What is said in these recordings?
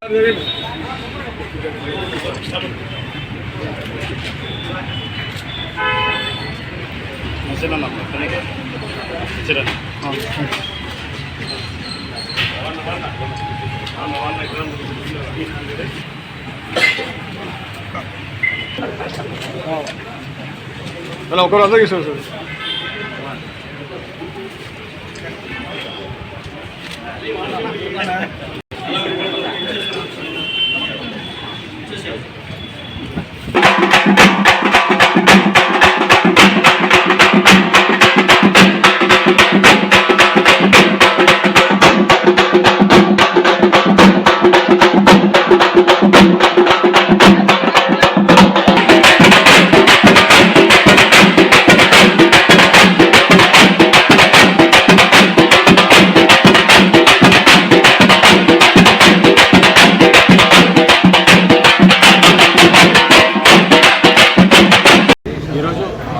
అలా ఒకరు అందరికి ఇస్తారు sir.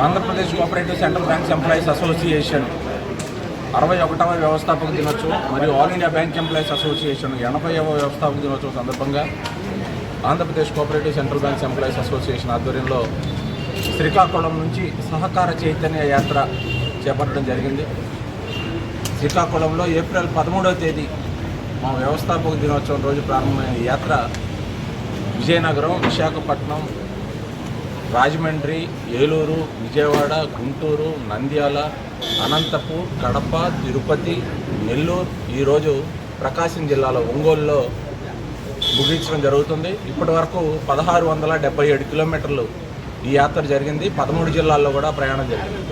Andhra Pradesh cooperative central banks employees association 61వ వ్యవస్థాపక దినోత్సవం మరియు all India bank employees association 80వ వ్యవస్థాపక దినోత్సవం సందర్భంగా Andhra Pradesh cooperative central banks employees association ఆధ్వర్యంలో శ్రీకాకుళం నుంచి సహకార చైతన్య యాత్ర చేపట్టడం జరిగింది. శ్రీకాకుళంలో ఏప్రిల్ 13వ తేదీ మా వ్యవస్థాపక దినోత్సవం రోజు ప్రారంభమైన ఈ యాత్ర విజయనగరం, విశాఖపట్నం, రాజమండ్రి, ఏలూరు, విజయవాడ, గుంటూరు, నంద్యాల, అనంతపూర్, కడప, తిరుపతి, నెల్లూరు, ఈరోజు ప్రకాశం జిల్లాలో ఒంగోలులో ముగించడం జరుగుతుంది. ఇప్పటి వరకు 1677 కిలోమీటర్లు ఈ యాత్ర జరిగింది. 13 జిల్లాల్లో కూడా ప్రయాణం జరిగింది.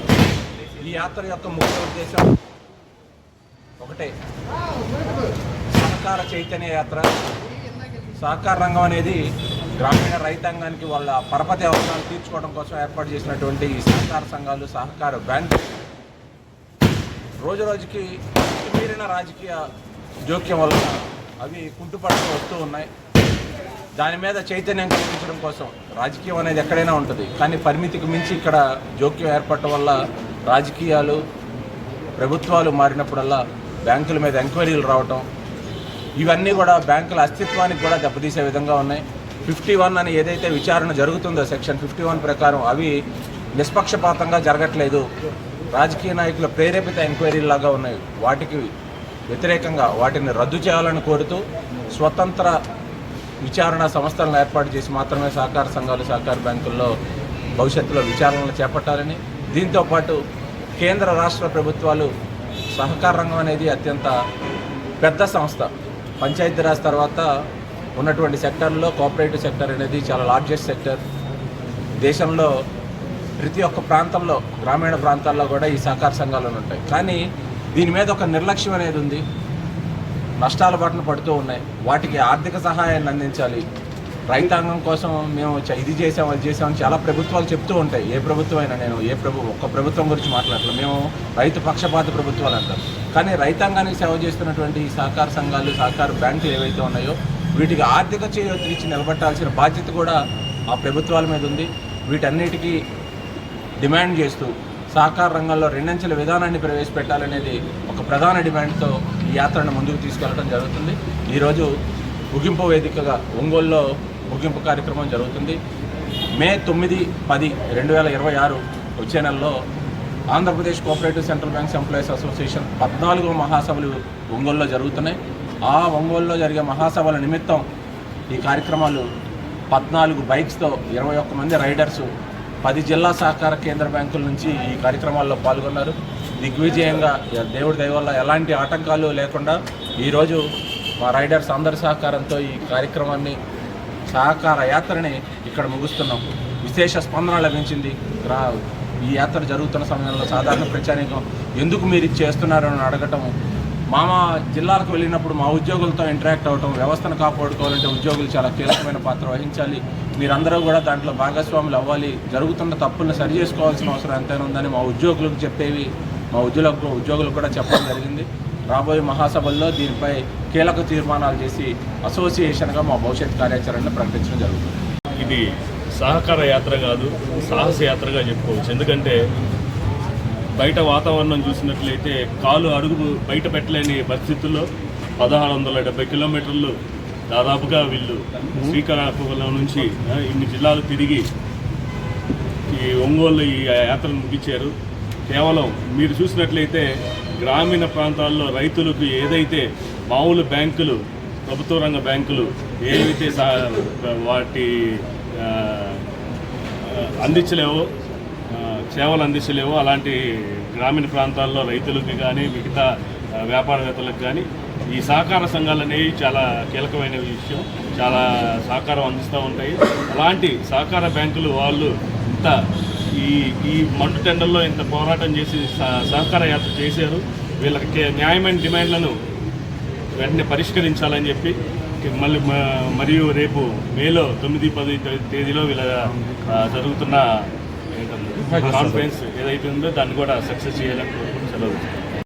ఈ యాత్ర యొక్క ముఖ్య ఉద్దేశం ఒకటే, సహకార చైతన్య యాత్ర. సహకార రంగం అనేది గ్రామీణ రైతాంగానికి వాళ్ళ పరపతి అవసరాలు తీర్చుకోవడం కోసం ఏర్పాటు చేసినటువంటి ఈ సహకార సంఘాలు, సహకార బ్యాంకు రోజు రోజుకి మీరిన రాజకీయ జోక్యం వల్ల అవి కుంటుపడుతూ వస్తూ ఉన్నాయి. దాని మీద చైతన్యం కల్పించడం కోసం రాజకీయం అనేది ఎక్కడైనా ఉంటుంది, కానీ పరిమితికి మించి ఇక్కడ జోక్యం ఏర్పడటం వల్ల రాజకీయాలు, ప్రభుత్వాలు మారినప్పుడల్లా బ్యాంకుల మీద ఎంక్వైరీలు రావటం, ఇవన్నీ కూడా బ్యాంకుల అస్తిత్వానికి కూడా దెబ్బతీసే విధంగా ఉన్నాయి. 51 అని ఏదైతే విచారణ జరుగుతుందో సెక్షన్ 51 ప్రకారం అవి నిష్పక్షపాతంగా జరగట్లేదు, రాజకీయ నాయకుల ప్రేరేపిత ఎంక్వైరీలాగా ఉన్నాయి. వాటికి వ్యతిరేకంగా వాటిని రద్దు చేయాలని కోరుతూ స్వతంత్ర విచారణ సంస్థలను ఏర్పాటు చేసి మాత్రమే సహకార సంఘాలు, సహకార బ్యాంకుల్లో భవిష్యత్తులో విచారణలు చేపట్టాలని, దీంతోపాటు కేంద్ర రాష్ట్ర ప్రభుత్వాలు సహకార రంగం అనేది అత్యంత పెద్ద సంస్థ. పంచాయతీరాజ్ తర్వాత ఉన్నటువంటి సెక్టర్లో కోఆపరేటివ్ సెక్టర్ అనేది చాలా లార్జెస్ట్ సెక్టర్. దేశంలో ప్రతి ఒక్క ప్రాంతంలో, గ్రామీణ ప్రాంతాల్లో కూడా ఈ సహకార సంఘాలు ఉంటాయి. కానీ దీని మీద ఒక నిర్లక్ష్యం అనేది ఉంది. నష్టాల బాటన పడుతూ ఉన్నాయి. వాటికి ఆర్థిక సహాయాన్ని అందించాలి. రైతాంగం కోసం మేము ఇది చేసాం, అది చేసామని చాలా ప్రభుత్వాలు చెప్తూ ఉంటాయి. ఏ ప్రభుత్వం అయినా, నేను ఒక్క ప్రభుత్వం గురించి మాట్లాడలేదు, మేము రైతు పక్షపాత ప్రభుత్వాలు అంటారు. కానీ రైతాంగానికి సేవ చేస్తున్నటువంటి ఈ సహకార సంఘాలు, సహకార బ్యాంకులు ఏవైతే ఉన్నాయో వీటికి ఆర్థిక చేయూతనిచ్చి నిలబెట్టాల్సిన బాధ్యత కూడా ఆ ప్రభుత్వాల మీద ఉంది. వీటన్నిటికీ డిమాండ్ చేస్తూ సహకార రంగంలో రెండంచెల విధానాన్ని ప్రవేశపెట్టాలనేది ఒక ప్రధాన డిమాండ్తో ఈ యాత్రను ముందుకు తీసుకెళ్లడం జరుగుతుంది. ఈరోజు ముగింపు వేదికగా ఒంగోలులో ముగింపు కార్యక్రమం జరుగుతుంది. మే 9, 10, 2026 వచ్చే నెలలో Andhra Pradesh cooperative central banks employees association 14వ మహాసభలు ఒంగోలులో జరుగుతున్నాయి. ఆ ఒంగోలులో జరిగే మహాసభల నిమిత్తం ఈ కార్యక్రమాలు 14 బైక్స్తో 21 మంది రైడర్సు 10 జిల్లా సహకార కేంద్ర బ్యాంకుల నుంచి ఈ కార్యక్రమాల్లో పాల్గొన్నారు. దిగ్విజయంగా దేవుడి దయ వల్ల ఎలాంటి ఆటంకాలు లేకుండా ఈరోజు మా రైడర్స్ అందరి సహకారంతో ఈ కార్యక్రమాన్ని, సహకార యాత్రని ఇక్కడ ముగుస్తున్నాం. విశేష స్పందన లభించింది. ఈ యాత్ర జరుగుతున్న సమయంలో సాధారణ ప్రచారం ఎందుకు మీరు ఇది చేస్తున్నారని అడగటం, మా జిల్లాలకు వెళ్ళినప్పుడు మా ఉద్యోగులతో ఇంటరాక్ట్ అవ్వటం, వ్యవస్థను కాపాడుకోవాలంటే ఉద్యోగులు చాలా కీలకమైన పాత్ర వహించాలి, మీరందరూ కూడా దాంట్లో భాగస్వాములు అవ్వాలి, జరుగుతున్న తప్పులను సరి చేసుకోవాల్సిన అవసరం ఎంతైనా ఉందని మా ఉద్యోగులకు చెప్పేవి మా ఉద్యోగులకు కూడా చెప్పడం జరిగింది. రాబోయే మహాసభల్లో దీనిపై కీలక తీర్మానాలు చేసి అసోసియేషన్గా మా భవిష్యత్ కార్యాచరణను ప్రకటించడం జరుగుతుంది. ఇది సహకార యాత్ర కాదు, సాహస యాత్రగా చెప్పుకోవచ్చు. ఎందుకంటే బయట వాతావరణం చూసినట్లయితే కాలు అడుగు బయట పెట్టలేని పరిస్థితుల్లో 1670 కిలోమీటర్లు దాదాపుగా వీళ్ళు శ్రీకాకుళం నుంచి ఇన్ని జిల్లాలు తిరిగి ఈ ఒంగోలు ఈ యాత్రను ముగించారు. కేవలం మీరు చూసినట్లయితే గ్రామీణ ప్రాంతాల్లో రైతులకు ఏదైతే మామూలు బ్యాంకులు, ప్రభుత్వ రంగ బ్యాంకులు ఏవైతే వాటి అందించలేవో, సేవలు అందించలేవో, అలాంటి గ్రామీణ ప్రాంతాల్లో రైతులకు కానీ మిగతా వ్యాపారవేత్తలకు కానీ ఈ సహకార సంఘాలు అనేవి చాలా కీలకమైన విషయం. చాలా సహకారం అందిస్తూ ఉంటాయి. అలాంటి సహకార బ్యాంకులు వాళ్ళు ఇంత ఈ మండు టెండర్లో ఇంత పోరాటం చేసి సహకార యాత్ర చేశారు. వీళ్ళకి న్యాయమైన డిమాండ్లను వెంటనే పరిష్కరించాలని చెప్పి మరియు రేపు మేలో 9-10 తేదీలో వీళ్ళ జరుగుతున్న కాన్ఫరెన్స్ ఏదైతే ఉందో దాన్ని కూడా సక్సెస్ చేయాలని సెలవు.